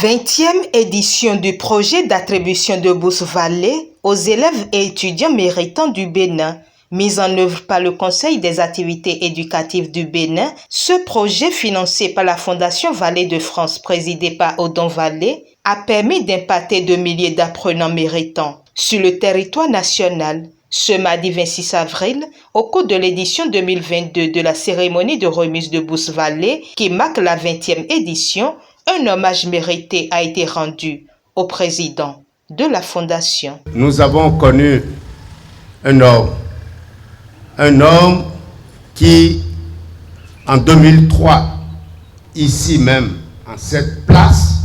20e édition du projet d'attribution de bourse Vallée aux élèves et étudiants méritants du Bénin. Mis en œuvre par le Conseil des activités éducatives du Bénin, ce projet financé par la Fondation Vallée de France présidée par Odon Vallée a permis d'impacter de milliers d'apprenants méritants sur le territoire national. Ce mardi 26 avril, au cours de l'édition 2022 de la cérémonie de remise de bourse Vallée qui marque la 20e édition, un hommage mérité a été rendu au président de la Fondation. Nous avons connu un homme qui, en 2003, ici même, en cette place,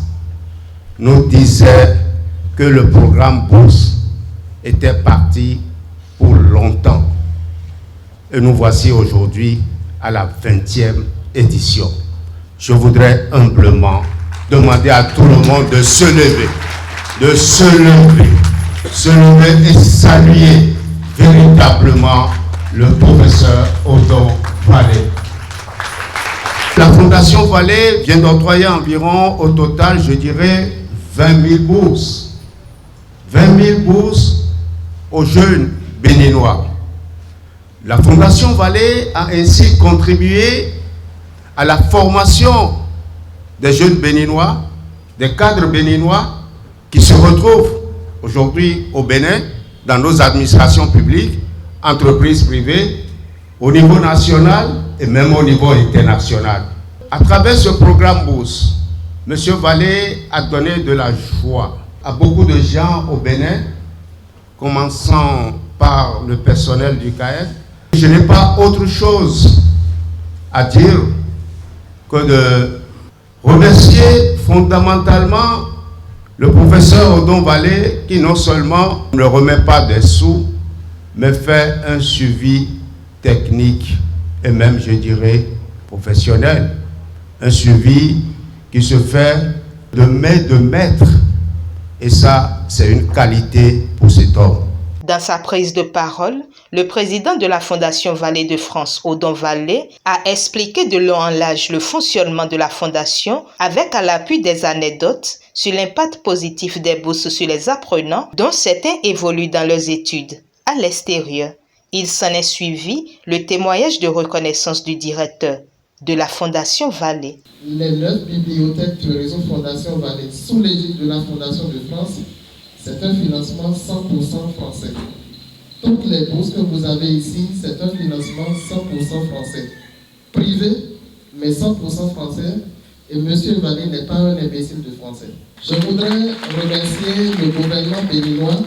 nous disait que le programme Bourse était parti pour longtemps. Et nous voici aujourd'hui à la 20e édition. Je voudrais humblement demander à tout le monde de se lever, et saluer véritablement le professeur Odon Vallée. La Fondation Vallée vient d'octroyer environ, au total, je dirais, 20 000 bourses. 20 000 bourses aux jeunes béninois. La Fondation Vallée a ainsi contribué à la formation des jeunes béninois, des cadres béninois qui se retrouvent aujourd'hui au Bénin, dans nos administrations publiques, entreprises privées, au niveau national et même au niveau international. À travers ce programme Bourse, M. Vallée a donné de la joie à beaucoup de gens au Bénin, commençant par le personnel du CAEB. Je n'ai pas autre chose à dire que de remercier fondamentalement le professeur Odon Vallée qui non seulement ne remet pas des sous, mais fait un suivi technique et même, je dirais, professionnel. Un suivi qui se fait de main de maître. Et ça, c'est une qualité pour cet homme. Dans sa prise de parole, le président de la Fondation Vallée de France, Odon Vallée, a expliqué de long en large le fonctionnement de la Fondation avec à l'appui des anecdotes sur l'impact positif des bourses sur les apprenants dont certains évoluent dans leurs études à l'extérieur. Il s'en est suivi le témoignage de reconnaissance du directeur de la Fondation Vallée. Les 9 bibliothèques du réseau Fondation Vallée sous l'égide de la Fondation de France, c'est un financement 100% français. Toutes les bourses que vous avez ici, c'est un financement 100% français. Privé, mais 100% français. Et M. Vallée n'est pas un imbécile de français. Je voudrais remercier le gouvernement béninois,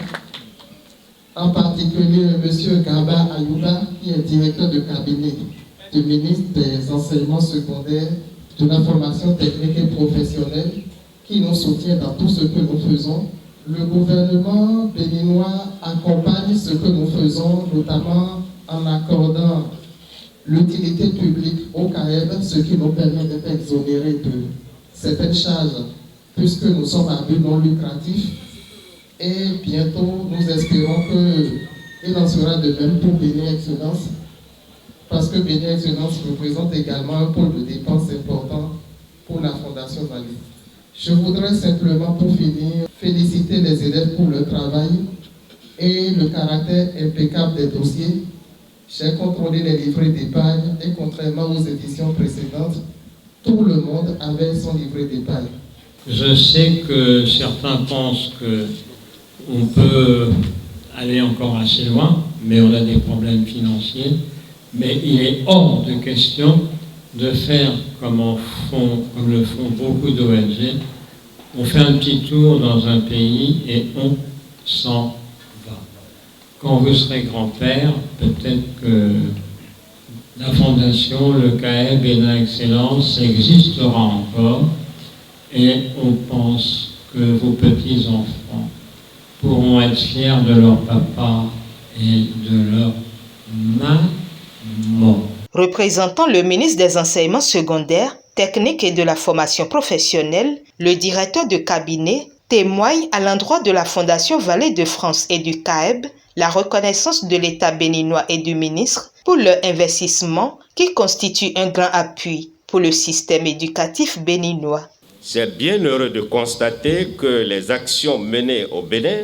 en particulier M. Gaba Ayouba, qui est directeur de cabinet du ministre des Enseignements secondaires, de la formation technique et professionnelle, qui nous soutient dans tout ce que nous faisons. Le gouvernement béninois accompagne ce que nous faisons, notamment en accordant l'utilité publique au CAEB, ce qui nous permet d'être exonérés de certaines charges, puisque nous sommes à but non lucratif. Et bientôt, nous espérons qu'il en sera de même pour Bénin Excellence, parce que Bénin Excellence représente également un pôle de dépenses important pour la Fondation Vallée. Je voudrais simplement, pour finir, féliciter les élèves pour leur travail et le caractère impeccable des dossiers. J'ai contrôlé les livrets d'épargne et contrairement aux éditions précédentes, tout le monde avait son livret d'épargne. Je sais que certains pensent qu'on peut aller encore assez loin, mais on a des problèmes financiers. Mais il est hors de question de faire comme le font beaucoup d'ONG. On fait un petit tour dans un pays et on s'en va. Quand vous serez grand-père, peut-être que la Fondation, le CAEB Bénin Excellence existera encore et on pense que vos petits-enfants pourront être fiers de leur papa et de leur maman. Représentant le ministre des Enseignements secondaires, techniques et de la formation professionnelle, le directeur de cabinet témoigne à l'endroit de la Fondation Vallée de France et du CAEB la reconnaissance de l'État béninois et du ministre pour leur investissement qui constitue un grand appui pour le système éducatif béninois. C'est bien heureux de constater que les actions menées au Bénin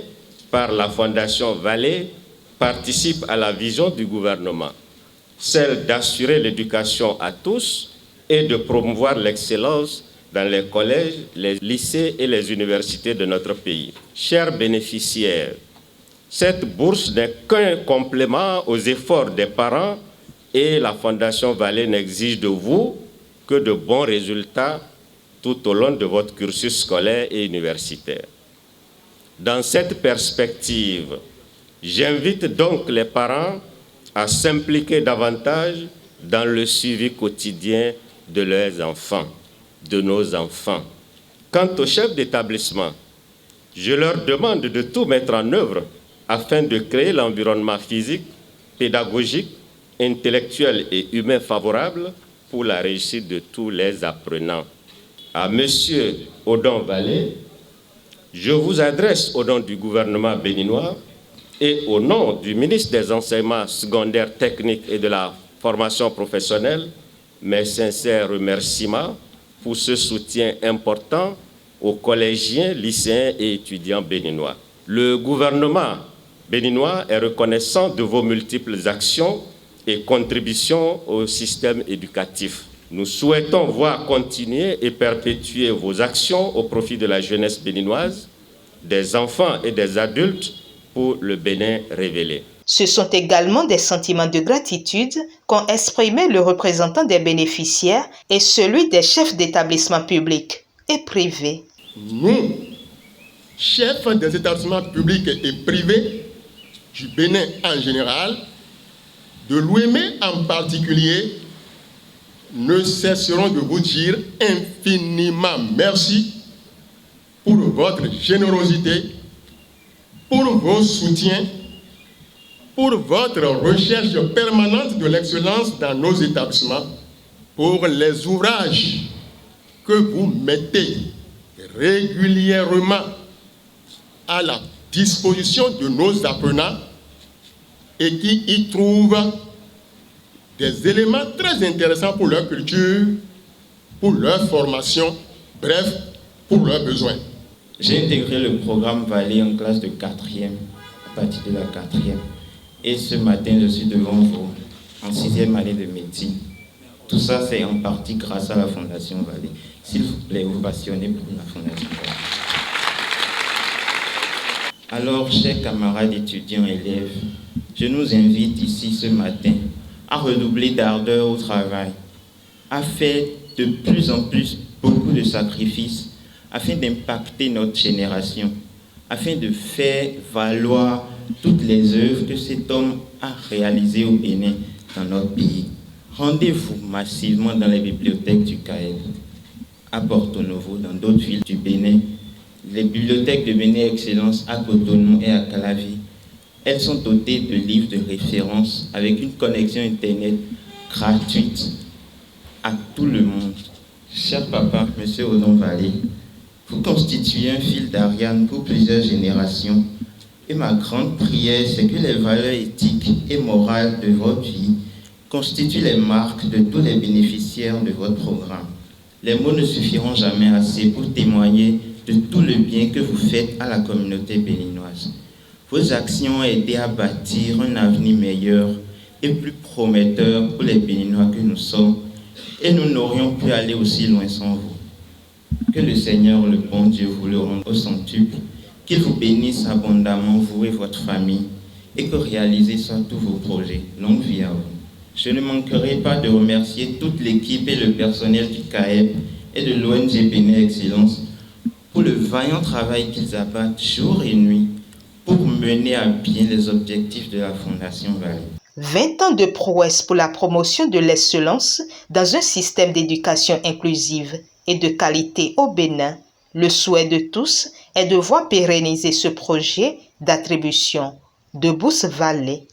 par la Fondation Vallée participent à la vision du gouvernement, celle d'assurer l'éducation à tous et de promouvoir l'excellence dans les collèges, les lycées et les universités de notre pays. Chers bénéficiaires, cette bourse n'est qu'un complément aux efforts des parents et la Fondation Vallée n'exige de vous que de bons résultats tout au long de votre cursus scolaire et universitaire. Dans cette perspective, j'invite donc les parents à s'impliquer davantage dans le suivi quotidien de leurs enfants, de nos enfants. Quant aux chefs d'établissement, je leur demande de tout mettre en œuvre afin de créer l'environnement physique, pédagogique, intellectuel et humain favorable pour la réussite de tous les apprenants. À M. Odon Vallée, je vous adresse au nom du gouvernement béninois et au nom du ministre des Enseignements secondaires techniques et de la formation professionnelle mes sincères remerciements pour ce soutien important aux collégiens, lycéens et étudiants béninois. Le gouvernement béninois est reconnaissant de vos multiples actions et contributions au système éducatif. Nous souhaitons voir continuer et perpétuer vos actions au profit de la jeunesse béninoise, des enfants et des adultes pour le Bénin révélé. Ce sont également des sentiments de gratitude qu'ont exprimé le représentant des bénéficiaires et celui des chefs d'établissements publics et privés. Nous, chefs des établissements publics et privés du Bénin en général, de l'OUEME en particulier, ne cesserons de vous dire infiniment merci pour votre générosité, pour vos soutiens, pour votre recherche permanente de l'excellence dans nos établissements, pour les ouvrages que vous mettez régulièrement à la disposition de nos apprenants et qui y trouvent des éléments très intéressants pour leur culture, pour leur formation, bref, pour leurs besoins. J'ai intégré le programme Vallée en classe de 4e, à partir de la 4e. Et ce matin, je suis devant vous, en 6e année de médecine. Tout ça, c'est en partie grâce à la Fondation Vallée. S'il vous plaît, vous passionnez pour la Fondation Vallée. Alors, chers camarades étudiants et élèves, je nous invite ici ce matin à redoubler d'ardeur au travail, à faire de plus en plus beaucoup de sacrifices afin d'impacter notre génération, afin de faire valoir toutes les œuvres que cet homme a réalisées au Bénin, dans notre pays. Rendez-vous massivement dans les bibliothèques du CAEB, à Porto Novo, dans d'autres villes du Bénin. Les bibliothèques de Bénin Excellence à Cotonou et à Calavi, elles sont dotées de livres de référence avec une connexion Internet gratuite à tout le monde. Cher papa, monsieur Odon Vallée, vous constituez un fil d'Ariane pour plusieurs générations. Et ma grande prière, c'est que les valeurs éthiques et morales de votre vie constituent les marques de tous les bénéficiaires de votre programme. Les mots ne suffiront jamais assez pour témoigner de tout le bien que vous faites à la communauté béninoise. Vos actions ont aidé à bâtir un avenir meilleur et plus prometteur pour les Béninois que nous sommes, et nous n'aurions pu aller aussi loin sans vous. Que le Seigneur, le bon Dieu, vous le rende au centuple, qu'il vous bénisse abondamment, vous et votre famille, et que réalisez soit tous vos projets. Longue vie à vous. Je ne manquerai pas de remercier toute l'équipe et le personnel du CAEB et de l'ONG Bénin Excellence pour le vaillant travail qu'ils abattent jour et nuit pour mener à bien les objectifs de la Fondation Vallée. 20 ans de prouesse pour la promotion de l'excellence dans un système d'éducation inclusive et de qualité au Bénin. Le souhait de tous est de voir pérenniser ce projet d'attribution de bourse Vallée.